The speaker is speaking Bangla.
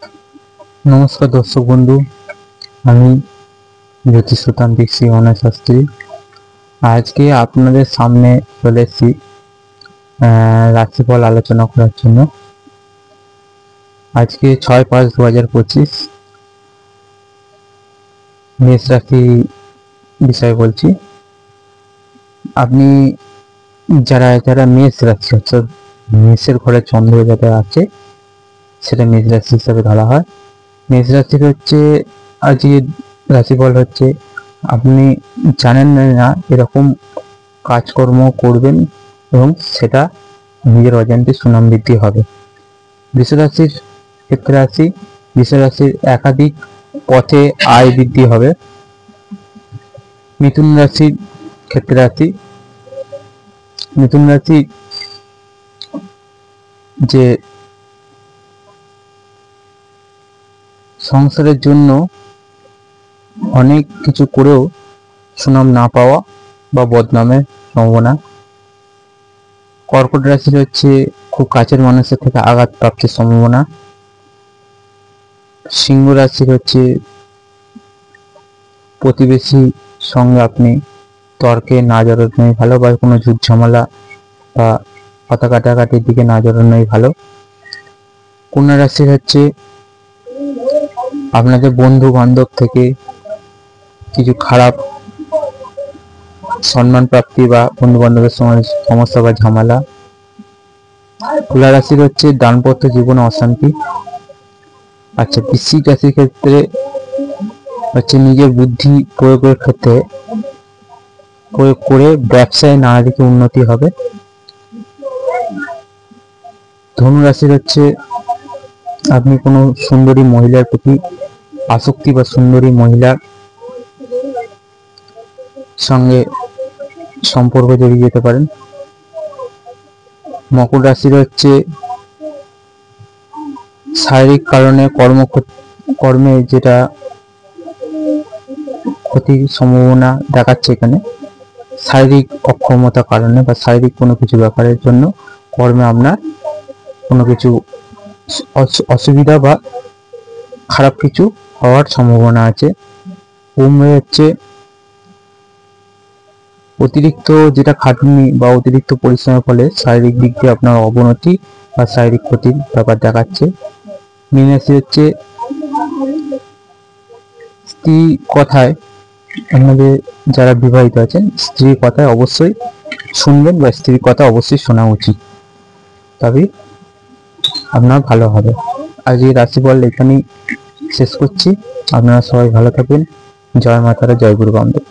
নমস্কার দর্শক বন্ধু, আমি জ্যোতিষতান্ত্রিক শ্রী অনয় শাস্ত্রী। আজকে আপনাদের সামনে চলে এসেছি রাশিফল আলোচনা করার জন্য। আজকে 6/5/2025 মেষ রাশি বিষয়ে বলছি। আপনি যারা যারা মেষ রাশি অর্থাৎ মেষের ঘরে চন্দ্র যাদের আছে সেটা মেষ রাশি হিসাবে ধরা হয়। মেষ রাশির হচ্ছে আজকে রাশিফল হচ্ছে, আপনি জানেন না এরকম কাজকর্ম করবেন এবং সেটা নিজের অজান্তে সুনাম বৃদ্ধি হবে। বৃষরাশির ক্ষেত্রে আসি, বৃষরাশির একাধিক পথে আয় বৃদ্ধি হবে। মিথুন রাশির ক্ষেত্রে আসি, মিথুন রাশি যে সংসারের জন্য অনেক কিছু করেও সুনাম না পাওয়া বা বদনামের সম্ভাবনা। কর্কট রাশির হচ্ছে খুব কাছের মানুষের থেকে আঘাত প্রাপ্তির সম্ভাবনা। সিংহ রাশির হচ্ছে প্রতিবেশী সঙ্গে আপনি তর্কে না জড়ানোই ভালো, বা কোনো ঝুট ঝামেলা বা কথা কাটাকাটির দিকে না জড়ানোই ভালো। কন্যা রাশির হচ্ছে আপনাদের বন্ধু বান্ধব থেকে কিছু খারাপ সম্মান প্রাপ্তি বা বন্ধু বান্ধবের সঙ্গে সমস্যা বা ঝামেলা। তুলা রাশির হচ্ছে দাম্পত্য জীবনে অশান্তি। আচ্ছা, বৃশ্চিক রাশির ক্ষেত্রে হচ্ছে নিজের বুদ্ধি প্রয়োগের ক্ষেত্রে প্রয়োগ করে ব্যবসায় নানা দিকে উন্নতি হবে। ধনু রাশির হচ্ছে আপনি কোনো সুন্দরী মহিলার প্রতি আসক্তি বা সুন্দরী মহিলার সঙ্গে সম্পর্ক জড়িয়ে যেতে পারেন। মকর রাশির হচ্ছে শারীরিক কারণে কর্মে যেটা ক্ষতির সম্ভাবনা দেখাচ্ছে এখানে, শারীরিক অক্ষমতার কারণে বা শারীরিক কোনো কিছু ব্যাপারের জন্য কর্মে আপনার কোনো কিছু অসুবিধা বা খারাপ কিছু হওয়ার সম্ভাবনা আছে। কুম্ভে হচ্ছে অতিরিক্ত যেটা খাটুনি বা অতিরিক্ত পরিশ্রমের ফলে শারীরিক দিক দিয়ে আপনার অবনতি বা শারীরিক ক্ষতির ব্যাপার দেখাচ্ছে। মীন রাশি হচ্ছে স্ত্রী কথায়, আপনাদের যারা বিবাহিত আছেন স্ত্রীর কথায় অবশ্যই শুনবেন বা স্ত্রীর কথা অবশ্যই শোনা উচিত, তবে আপনার ভালো হবে। আজ এই রাশিফল এখানেই শেষ করছি। আপনারা সবাই ভালো থাকবেন। জয় মা তারা, জয় গুরু বামদেব।